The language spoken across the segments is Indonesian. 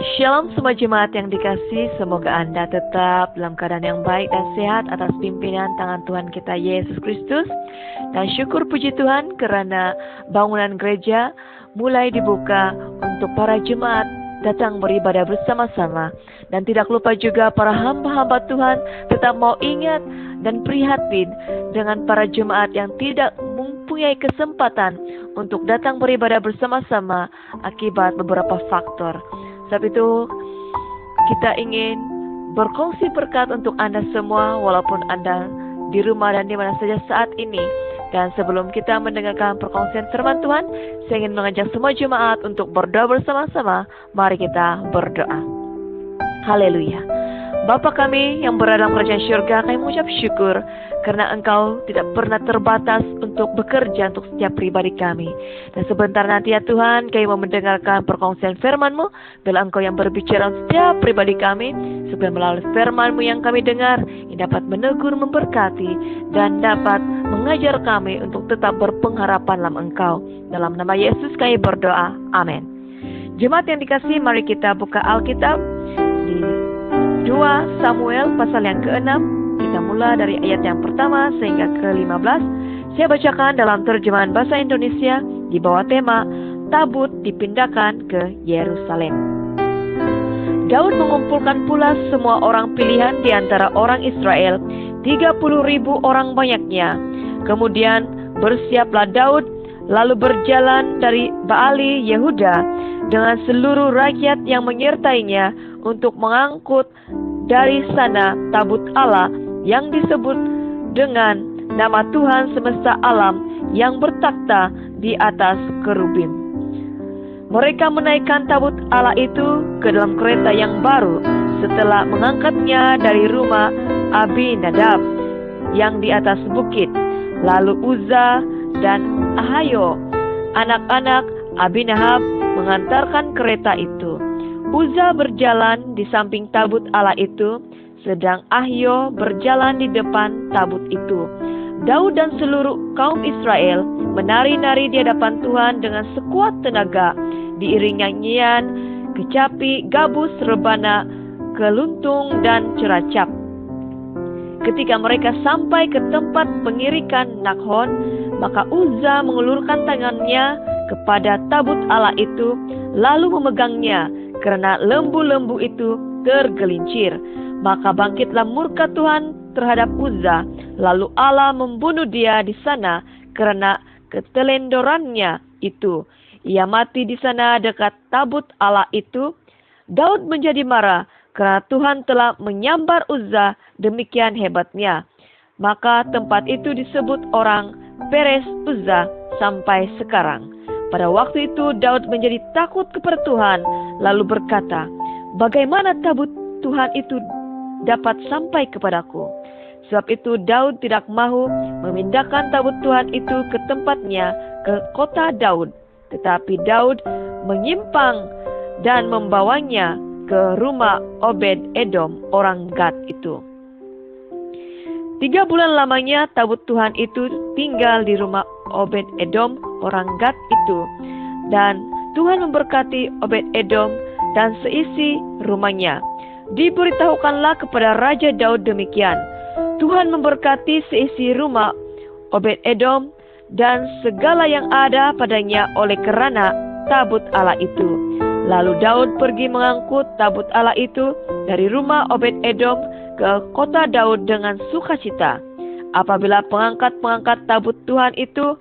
Shalom semua jemaat yang dikasih, semoga Anda tetap dalam keadaan yang baik dan sehat atas pimpinan tangan Tuhan kita Yesus Kristus. Dan syukur puji Tuhan karena bangunan gereja mulai dibuka untuk para jemaat datang beribadah bersama-sama. Dan tidak lupa juga para hamba-hamba Tuhan tetap mau ingat dan prihatin dengan para jemaat yang tidak mempunyai kesempatan untuk datang beribadah bersama-sama akibat beberapa faktor. Sebab itu kita ingin berkongsi berkat untuk Anda semua walaupun Anda di rumah dan di mana saja saat ini. Dan sebelum kita mendengarkan perkongsian firman Tuhan, saya ingin mengajak semua jemaat untuk berdoa bersama-sama. Mari kita berdoa. Haleluya. Bapa kami yang berada dalam kerajaan syurga, kami mengucap syukur karena Engkau tidak pernah terbatas untuk bekerja untuk setiap pribadi kami. Dan sebentar nanti ya Tuhan, kami mau mendengarkan perkongsian firman-Mu, bila Engkau yang berbicara untuk setiap pribadi kami, supaya melalui firman-Mu yang kami dengar, yang dapat menegur, memberkati, dan dapat mengajar kami untuk tetap berpengharapan dalam Engkau. Dalam nama Yesus kami berdoa, amin. Jemaat yang dikasihi, mari kita buka Alkitab di 2 Samuel pasal yang ke-6. Kita mulai dari ayat yang pertama sehingga ke-15. Saya bacakan dalam terjemahan bahasa Indonesia di bawah tema Tabut dipindahkan ke Yerusalem. Daud mengumpulkan pula semua orang pilihan di antara orang Israel, 30.000 orang banyaknya. Kemudian bersiaplah Daud lalu berjalan dari Baali Yehuda dengan seluruh rakyat yang menyertainya untuk mengangkut dari sana tabut Allah yang disebut dengan nama Tuhan semesta alam yang bertakhta di atas kerubim. Mereka menaikkan tabut Allah itu ke dalam kereta yang baru setelah mengangkatnya dari rumah Abinadab yang di atas bukit. Lalu Uzza dan Ahio, anak-anak Abinahab, mengantarkan kereta itu. Uzza berjalan di samping tabut Allah itu, sedang Ahio berjalan di depan tabut itu. Daud dan seluruh kaum Israel menari-nari di hadapan Tuhan dengan sekuat tenaga, diiring nyanyian, kecapi, gabus, rebana, keluntung, dan ceracap. Ketika mereka sampai ke tempat pengirikan Nakhon, maka Uzza mengulurkan tangannya kepada tabut Allah itu, lalu memegangnya, karena lembu-lembu itu tergelincir. Maka bangkitlah murka Tuhan terhadap Uzza, lalu Allah membunuh dia di sana karena ketelendorannya itu. Ia mati di sana dekat tabut Allah itu. Daud menjadi marah karena Tuhan telah menyambar Uzza demikian hebatnya. Maka tempat itu disebut orang Peres Uzza sampai sekarang. Pada waktu itu Daud menjadi takut kepada Tuhan, lalu berkata, bagaimana tabut Tuhan itu dapat sampai kepadaku? Sebab itu Daud tidak mahu memindahkan tabut Tuhan itu ke tempatnya, ke kota Daud. Tetapi Daud menyimpang dan membawanya ke rumah Obed Edom orang Gad itu. 3 bulan lamanya tabut Tuhan itu tinggal di rumah Obed Edom orang Gad itu. Dan Tuhan memberkati Obed Edom dan seisi rumahnya. Diberitahukanlah kepada Raja Daud demikian, Tuhan memberkati seisi rumah Obed Edom dan segala yang ada padanya oleh kerana tabut Allah itu. Lalu Daud pergi mengangkut tabut Allah itu dari rumah Obed Edom ke kota Daud dengan sukacita. Apabila pengangkat-pengangkat tabut Tuhan itu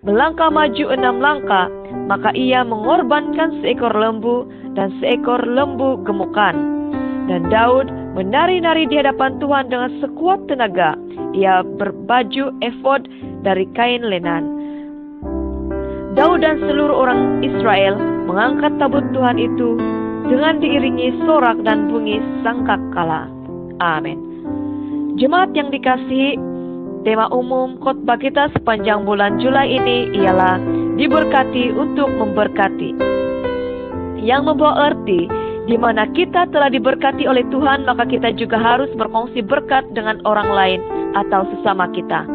melangkah maju 6 langkah, maka ia mengorbankan seekor lembu dan seekor lembu gemukan. Dan Daud menari-nari di hadapan Tuhan dengan sekuat tenaga. Ia berbaju efod dari kain lenan. Daud dan seluruh orang Israel mengangkat tabut Tuhan itu dengan diiringi sorak dan bunyi sangkakala. Amin. Jemaat yang dikasihi, tema umum khotbah kita sepanjang bulan Juli ini ialah diberkati untuk memberkati, yang membawa arti di mana kita telah diberkati oleh Tuhan, maka kita juga harus berkongsi berkat dengan orang lain atau sesama kita.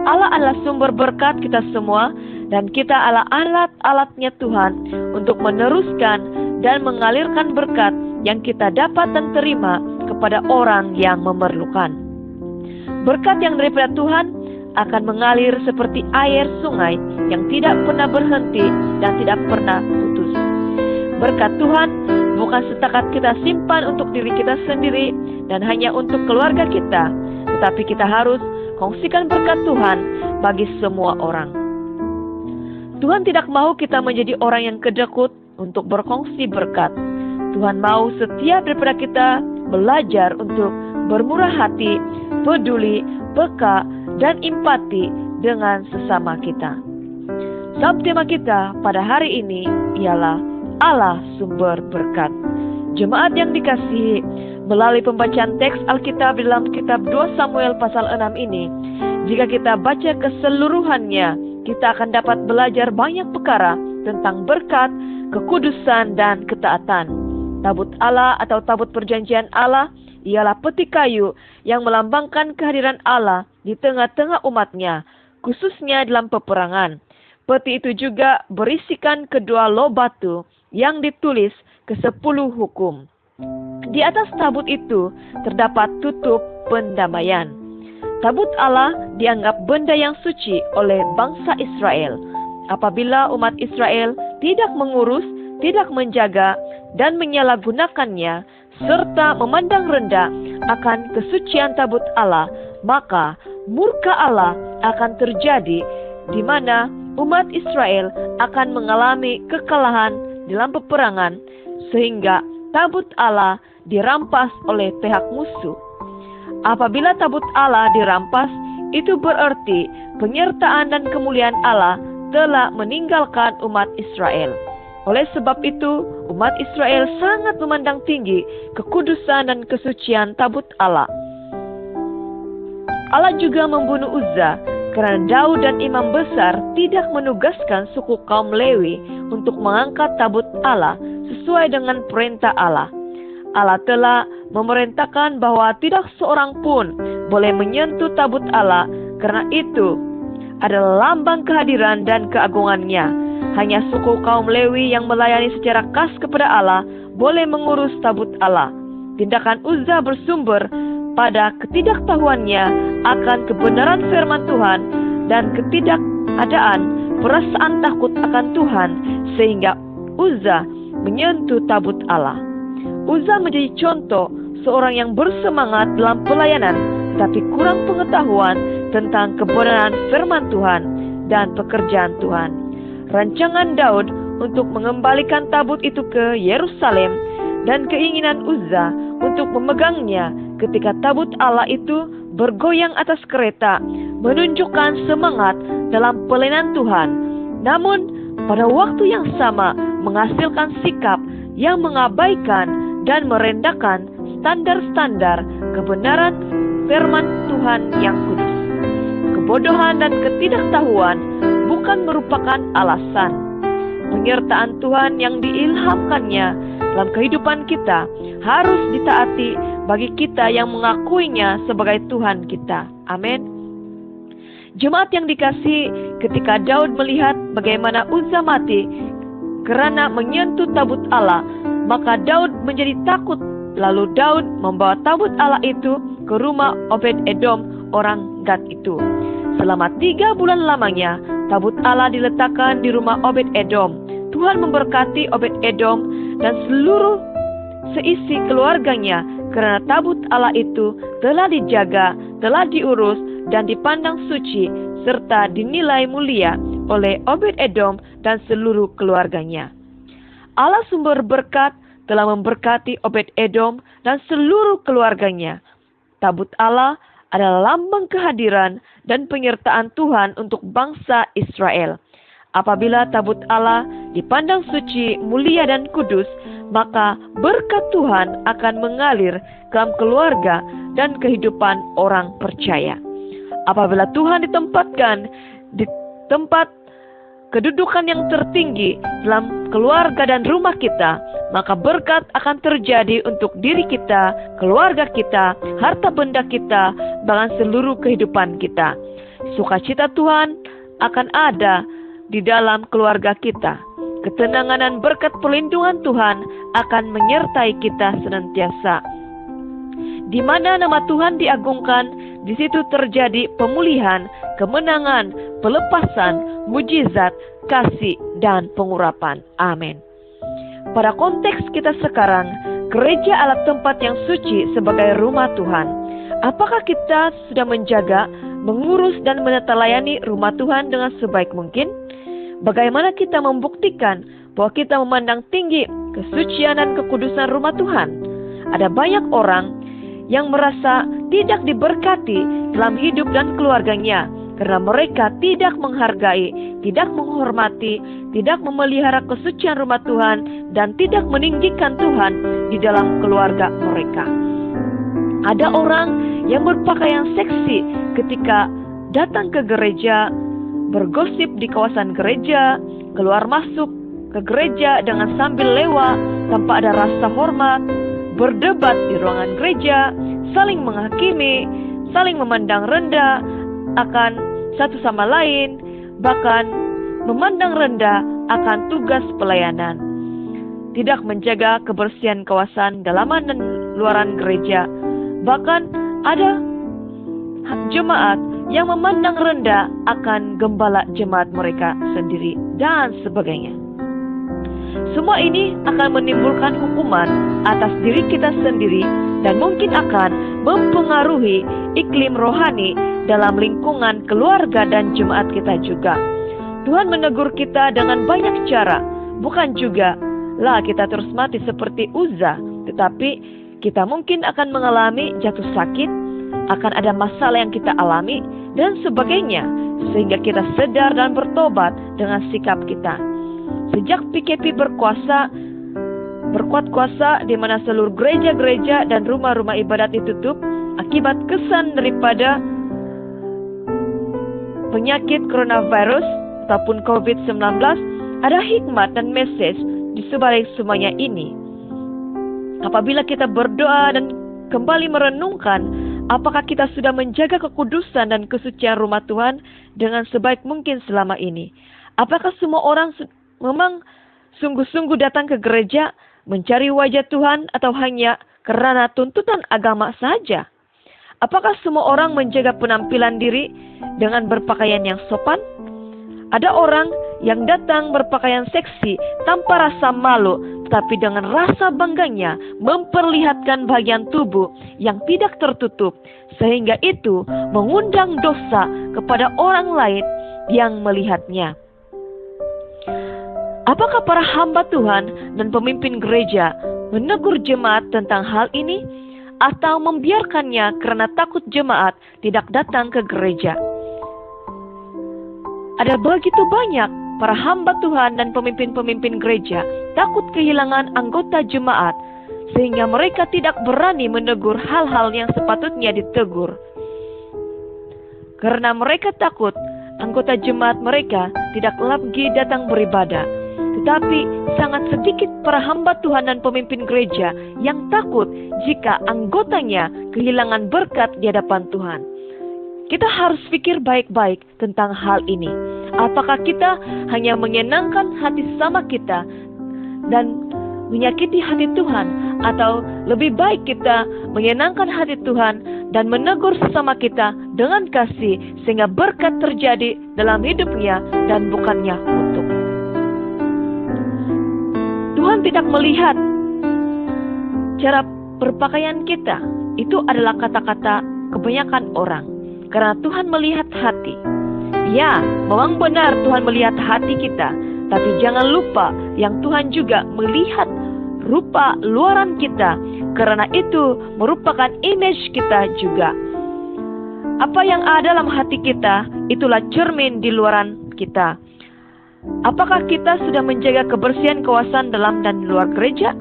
Allah adalah sumber berkat kita semua, dan kita adalah alat-alatnya Tuhan untuk meneruskan dan mengalirkan berkat yang kita dapat dan terima kepada orang yang memerlukan. Berkat yang daripada Tuhan akan mengalir seperti air sungai yang tidak pernah berhenti dan tidak pernah putus. Berkat Tuhan bukan setakat kita simpan untuk diri kita sendiri dan hanya untuk keluarga kita, tetapi kita harus kongsikan berkat Tuhan bagi semua orang. Tuhan tidak mau kita menjadi orang yang kedekut untuk berkongsi berkat. Tuhan mau setiap daripada kita belajar untuk bermurah hati, peduli, peka, dan empati dengan sesama kita. Subtema kita pada hari ini ialah Allah sumber berkat. Jemaat yang dikasihi, melalui pembacaan teks Alkitab dalam kitab 2 Samuel pasal 6 ini, jika kita baca keseluruhannya, kita akan dapat belajar banyak perkara tentang berkat, kekudusan, dan ketaatan. Tabut Allah atau tabut perjanjian Allah ialah peti kayu yang melambangkan kehadiran Allah di tengah-tengah umatnya, khususnya dalam peperangan. Peti itu juga berisikan kedua loh batu yang ditulis ke-10 hukum. Di atas tabut itu terdapat tutup pendamaian. Tabut Allah dianggap benda yang suci oleh bangsa Israel. Apabila umat Israel tidak mengurus, tidak menjaga, dan menyalahgunakannya, serta memandang rendah akan kesucian tabut Allah, maka murka Allah akan terjadi, di mana umat Israel akan mengalami kekalahan dalam peperangan, sehingga tabut Allah dirampas oleh pihak musuh. Apabila tabut Allah dirampas, itu berarti penyertaan dan kemuliaan Allah telah meninggalkan umat Israel. Oleh sebab itu, umat Israel sangat memandang tinggi kekudusan dan kesucian tabut Allah. Allah juga membunuh Uzza karena Daud dan imam besar tidak menugaskan suku kaum Lewi untuk mengangkat tabut Allah sesuai dengan perintah Allah. Allah telah memerintahkan bahwa tidak seorang pun boleh menyentuh tabut Allah karena itu adalah lambang kehadiran dan keagungannya. Hanya suku kaum Lewi yang melayani secara khas kepada Allah boleh mengurus tabut Allah. Tindakan Uzza bersumber pada ketidaktahuannya akan kebenaran firman Tuhan dan ketidakadaan perasaan takut akan Tuhan sehingga Uzza menyentuh tabut Allah. Uzza menjadi contoh seorang yang bersemangat dalam pelayanan tetapi kurang pengetahuan tentang kebenaran firman Tuhan dan pekerjaan Tuhan. Rancangan Daud untuk mengembalikan tabut itu ke Yerusalem dan keinginan Uzza untuk memegangnya ketika tabut Allah itu bergoyang atas kereta menunjukkan semangat dalam pelayanan Tuhan. Namun pada waktu yang sama menghasilkan sikap yang mengabaikan dan merendahkan standar-standar kebenaran firman Tuhan yang kudus. Kebodohan dan ketidaktahuan bukan merupakan alasan. Penyertaan Tuhan yang diilhamkannya dalam kehidupan kita harus ditaati bagi kita yang mengakuinya sebagai Tuhan kita. Amin. Jemaat yang dikasihi, ketika Daud melihat bagaimana Uzza mati karena menyentuh tabut Allah, maka Daud menjadi takut. Lalu Daud membawa tabut Allah itu ke rumah Obed-Edom orang Gad itu. Selama 3 bulan lamanya, tabut Allah diletakkan di rumah Obed-Edom. Tuhan memberkati Obed-Edom dan seluruh seisi keluarganya karena tabut Allah itu telah dijaga, telah diurus, dan dipandang suci, serta dinilai mulia oleh Obed-Edom dan seluruh keluarganya. Allah sumber berkat telah memberkati Obed-Edom dan seluruh keluarganya. Tabut Allah adalah lambang kehadiran dan penyertaan Tuhan untuk bangsa Israel. Apabila tabut Allah dipandang suci, mulia, dan kudus, maka berkat Tuhan akan mengalir ke dalam keluarga dan kehidupan orang percaya. Apabila Tuhan ditempatkan di tempat kedudukan yang tertinggi dalam keluarga dan rumah kita, maka berkat akan terjadi untuk diri kita, keluarga kita, harta benda kita, bahkan seluruh kehidupan kita. Sukacita Tuhan akan ada di dalam keluarga kita. ketenangan dan berkat perlindungan Tuhan akan menyertai kita senantiasa. Di mana nama Tuhan diagungkan, di situ terjadi pemulihan, kemenangan, pelepasan, mujizat, kasih, dan pengurapan. Amin. Pada konteks kita sekarang, gereja adalah tempat yang suci sebagai rumah Tuhan. Apakah kita sudah menjaga, mengurus, dan menelayani rumah Tuhan dengan sebaik mungkin? Bagaimana kita membuktikan bahwa kita memandang tinggi kesucian dan kekudusan rumah Tuhan? Ada banyak orang yang merasa tidak diberkati dalam hidup dan keluarganya karena mereka tidak menghargai, tidak menghormati, tidak memelihara kesucian rumah Tuhan, dan tidak meninggikan Tuhan di dalam keluarga mereka. Ada orang yang berpakaian seksi ketika datang ke gereja, bergosip di kawasan gereja, keluar masuk ke gereja dengan sambil lewat tanpa ada rasa hormat, berdebat di ruangan gereja, saling menghakimi, saling memandang rendah akan satu sama lain, bahkan memandang rendah akan tugas pelayanan. Tidak menjaga kebersihan kawasan dalaman dan luaran gereja. Bahkan ada jemaat yang memandang rendah akan gembala jemaat mereka sendiri dan sebagainya. Semua ini akan menimbulkan hukuman atas diri kita sendiri dan mungkin akan mempengaruhi iklim rohani dalam lingkungan keluarga dan jemaat kita juga. Tuhan menegur kita dengan banyak cara, bukan juga lah kita terus mati seperti Uza, tetapi kita mungkin akan mengalami jatuh sakit, akan ada masalah yang kita alami, dan sebagainya, sehingga kita sadar dan bertobat dengan sikap kita. Sejak PKP berkuat kuasa di mana seluruh gereja-gereja dan rumah-rumah ibadat ditutup akibat kesan daripada penyakit coronavirus ataupun COVID-19, ada hikmat dan message di sebalik semuanya ini. Apabila kita berdoa dan kembali merenungkan apakah kita sudah menjaga kekudusan dan kesucian rumah Tuhan dengan sebaik mungkin selama ini? Apakah semua orang memang sungguh-sungguh datang ke gereja mencari wajah Tuhan atau hanya karena tuntutan agama saja? Apakah semua orang menjaga penampilan diri dengan berpakaian yang sopan? Ada orang yang datang berpakaian seksi tanpa rasa malu, tetapi dengan rasa bangganya memperlihatkan bagian tubuh yang tidak tertutup, sehingga itu mengundang dosa kepada orang lain yang melihatnya. Apakah para hamba Tuhan dan pemimpin gereja menegur jemaat tentang hal ini, atau membiarkannya karena takut jemaat tidak datang ke gereja? Ada begitu banyak para hamba Tuhan dan pemimpin-pemimpin gereja takut kehilangan anggota jemaat, sehingga mereka tidak berani menegur hal-hal yang sepatutnya ditegur. Karena mereka takut anggota jemaat mereka tidak lagi datang beribadah. Tetapi sangat sedikit para hamba Tuhan dan pemimpin gereja yang takut jika anggotanya kehilangan berkat di hadapan Tuhan. Kita harus pikir baik-baik tentang hal ini. Apakah kita hanya menyenangkan hati sama kita dan menyakiti hati Tuhan, atau lebih baik kita menyenangkan hati Tuhan dan menegur sesama kita dengan kasih sehingga berkat terjadi dalam hidupnya dan bukannya kutuk. Tuhan tidak melihat cara berpakaian kita. Itu adalah kata-kata kebanyakan orang. Karena Tuhan melihat hati. Ya, memang benar Tuhan melihat hati kita. Tapi jangan lupa yang Tuhan juga melihat rupa luaran kita. Karena itu merupakan image kita juga. Apa yang ada dalam hati kita, itulah cermin di luaran kita. Apakah kita sudah menjaga kebersihan kawasan dalam dan luar gereja?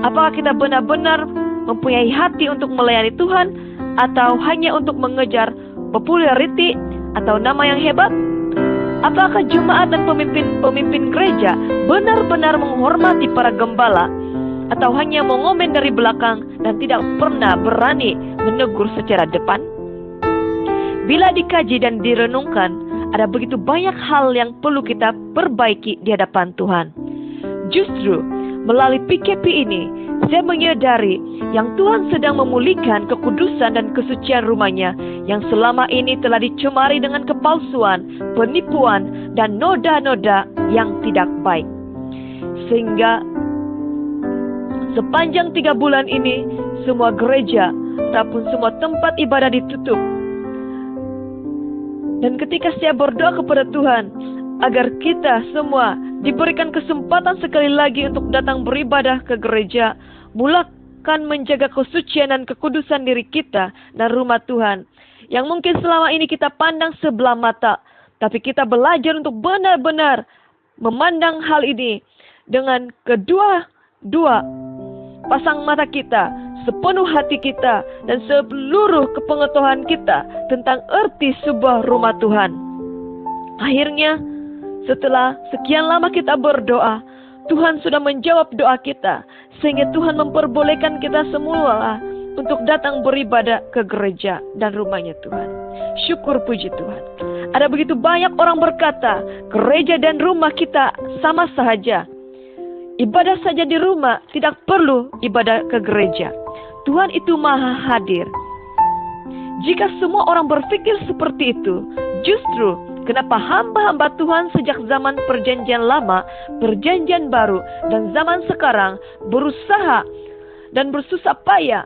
Apakah kita benar-benar mempunyai hati untuk melayani Tuhan, atau hanya untuk mengejar populariti atau nama yang hebat? Apakah jemaat dan pemimpin gereja benar-benar menghormati para gembala, atau hanya mengomen dari belakang dan tidak pernah berani menegur secara depan? Bila dikaji dan direnungkan, ada begitu banyak hal yang perlu kita perbaiki di hadapan Tuhan. Justru melalui PKP ini, saya menyadari yang Tuhan sedang memulihkan kekudusan dan kesucian rumahnya yang selama ini telah dicemari dengan kepalsuan, penipuan, dan noda-noda yang tidak baik. Sehingga sepanjang 3 bulan ini, semua gereja ataupun semua tempat ibadah ditutup. Dan ketika saya berdoa kepada Tuhan, agar kita semua diberikan kesempatan sekali lagi untuk datang beribadah ke gereja, mulakan menjaga kesucian dan kekudusan diri kita dan rumah Tuhan, yang mungkin selama ini kita pandang sebelah mata, tapi kita belajar untuk benar-benar memandang hal ini dengan kedua-dua pasang mata kita, sepenuh hati kita, dan seluruh kepengetahuan kita tentang arti sebuah rumah Tuhan. Akhirnya, setelah sekian lama kita berdoa, Tuhan sudah menjawab doa kita, sehingga Tuhan memperbolehkan kita semua untuk datang beribadah ke gereja dan rumahnya Tuhan. Syukur puji Tuhan. Ada begitu banyak orang berkata, gereja dan rumah kita sama saja. Ibadah saja di rumah, tidak perlu ibadah ke gereja. Tuhan itu maha hadir. Jika semua orang berpikir seperti itu, justru kenapa hamba-hamba Tuhan sejak zaman perjanjian lama, perjanjian baru, dan zaman sekarang berusaha dan bersusah payah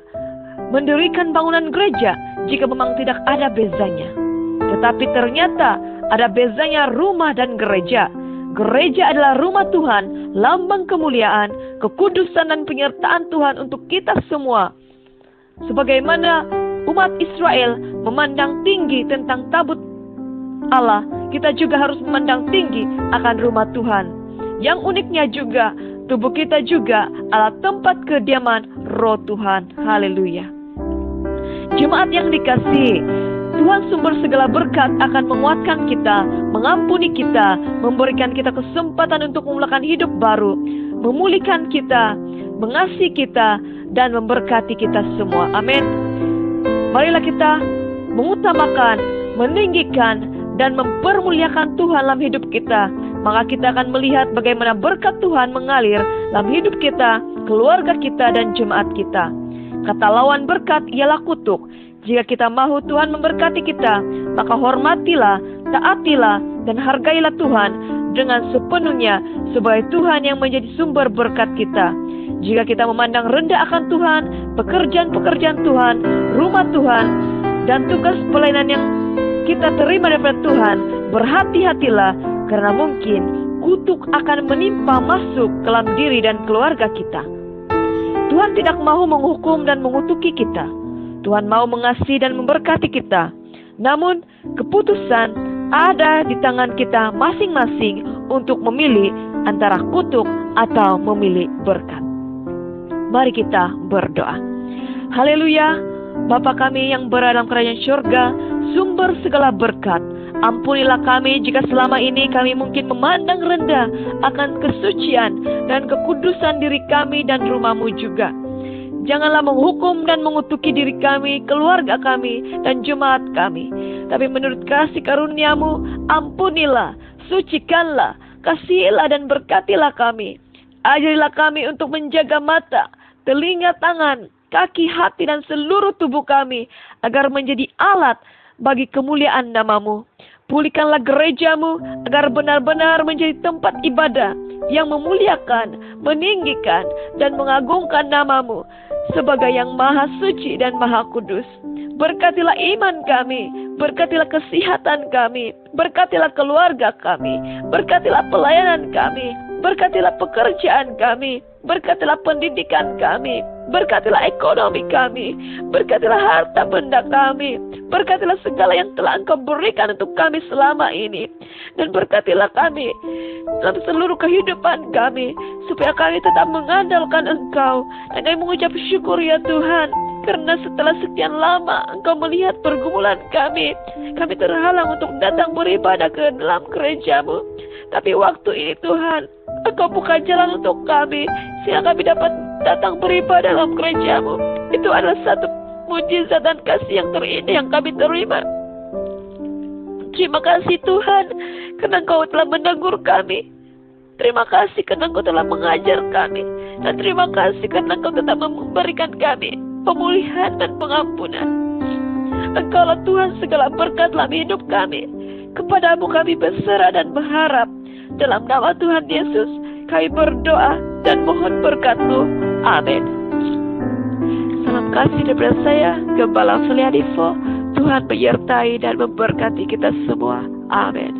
mendirikan bangunan gereja jika memang tidak ada bezanya. Tetapi ternyata ada bezanya rumah dan gereja. Gereja adalah rumah Tuhan, lambang kemuliaan, kekudusan dan penyertaan Tuhan untuk kita semua. Sebagaimana umat Israel memandang tinggi tentang tabut Allah, kita juga harus memandang tinggi akan rumah Tuhan. Yang uniknya juga, tubuh kita juga adalah tempat kediaman Roh Tuhan. Haleluya. Jemaat yang dikasihi, Tuhan sumber segala berkat akan menguatkan kita, mengampuni kita, memberikan kita kesempatan untuk memulakan hidup baru, memulihkan kita, mengasihi kita, dan memberkati kita semua. Amin. Marilah kita mengutamakan, meninggikan, dan mempermuliakan Tuhan dalam hidup kita. Maka kita akan melihat bagaimana berkat Tuhan mengalir dalam hidup kita, keluarga kita, dan jemaat kita. Kata lawan berkat ialah kutuk. Jika kita mahu Tuhan memberkati kita, maka hormatilah, taatilah, dan hargailah Tuhan dengan sepenuhnya sebagai Tuhan yang menjadi sumber berkat kita. Jika kita memandang rendah akan Tuhan, pekerjaan-pekerjaan Tuhan, rumah Tuhan, dan tugas pelayanan yang kita terima daripada Tuhan, berhati-hatilah karena mungkin kutuk akan menimpa masuk ke dalam diri dan keluarga kita. Tuhan tidak mau menghukum dan mengutuki kita. Tuhan mau mengasihi dan memberkati kita. Namun, keputusan ada di tangan kita masing-masing untuk memilih antara kutuk atau memilih berkat. Mari kita berdoa. Haleluya. Bapa kami yang berada dalam kerajaan surga, sumber segala berkat, ampunilah kami jika selama ini kami mungkin memandang rendah akan kesucian dan kekudusan diri kami dan rumah-Mu juga. Janganlah menghukum dan mengutuki diri kami, keluarga kami, dan jemaat kami. Tapi menurut kasih karunia-Mu, ampunilah, sucikanlah, kasihilah dan berkatilah kami. Ajarilah kami untuk menjaga mata, telinga, tangan, kaki, hati, dan seluruh tubuh kami, agar menjadi alat bagi kemuliaan nama-Mu. Pulihkanlah gereja-Mu, agar benar-benar menjadi tempat ibadah yang memuliakan, meninggikan, dan mengagungkan nama-Mu sebagai yang maha suci dan maha kudus. Berkatilah iman kami, berkatilah kesehatan kami, berkatilah keluarga kami, berkatilah pelayanan kami, berkatilah pekerjaan kami, berkatilah pendidikan kami, berkatilah ekonomi kami, berkatilah harta benda kami, berkatilah segala yang telah Engkau berikan untuk kami selama ini, dan berkatilah kami dalam seluruh kehidupan kami, supaya kami tetap mengandalkan Engkau. Dan kami mengucap syukur ya Tuhan, karena setelah sekian lama Engkau melihat pergumulan kami terhalang untuk datang beribadah ke dalam gereja-Mu. Tapi waktu ini Tuhan, Engkau buka jalan untuk kami, sehingga kami dapat datang beribadah dalam gereja-Mu. Itu adalah satu mujizat dan kasih yang terindah yang kami terima. Terima kasih Tuhan, karena Engkau telah menegur kami. Terima kasih karena Engkau telah mengajar kami. Dan terima kasih karena Engkau tetap memberikan kami pemulihan dan pengampunan. Engkaulah Tuhan segala berkat dalam hidup kami. Kepadamu kami berserah dan berharap. Dalam nama Tuhan Yesus, kami berdoa dan mohon berkat-Mu. Amin. Salam kasih daripada saya, Gembala Sulianifo. Tuhan menyertai dan memberkati kita semua. Amin.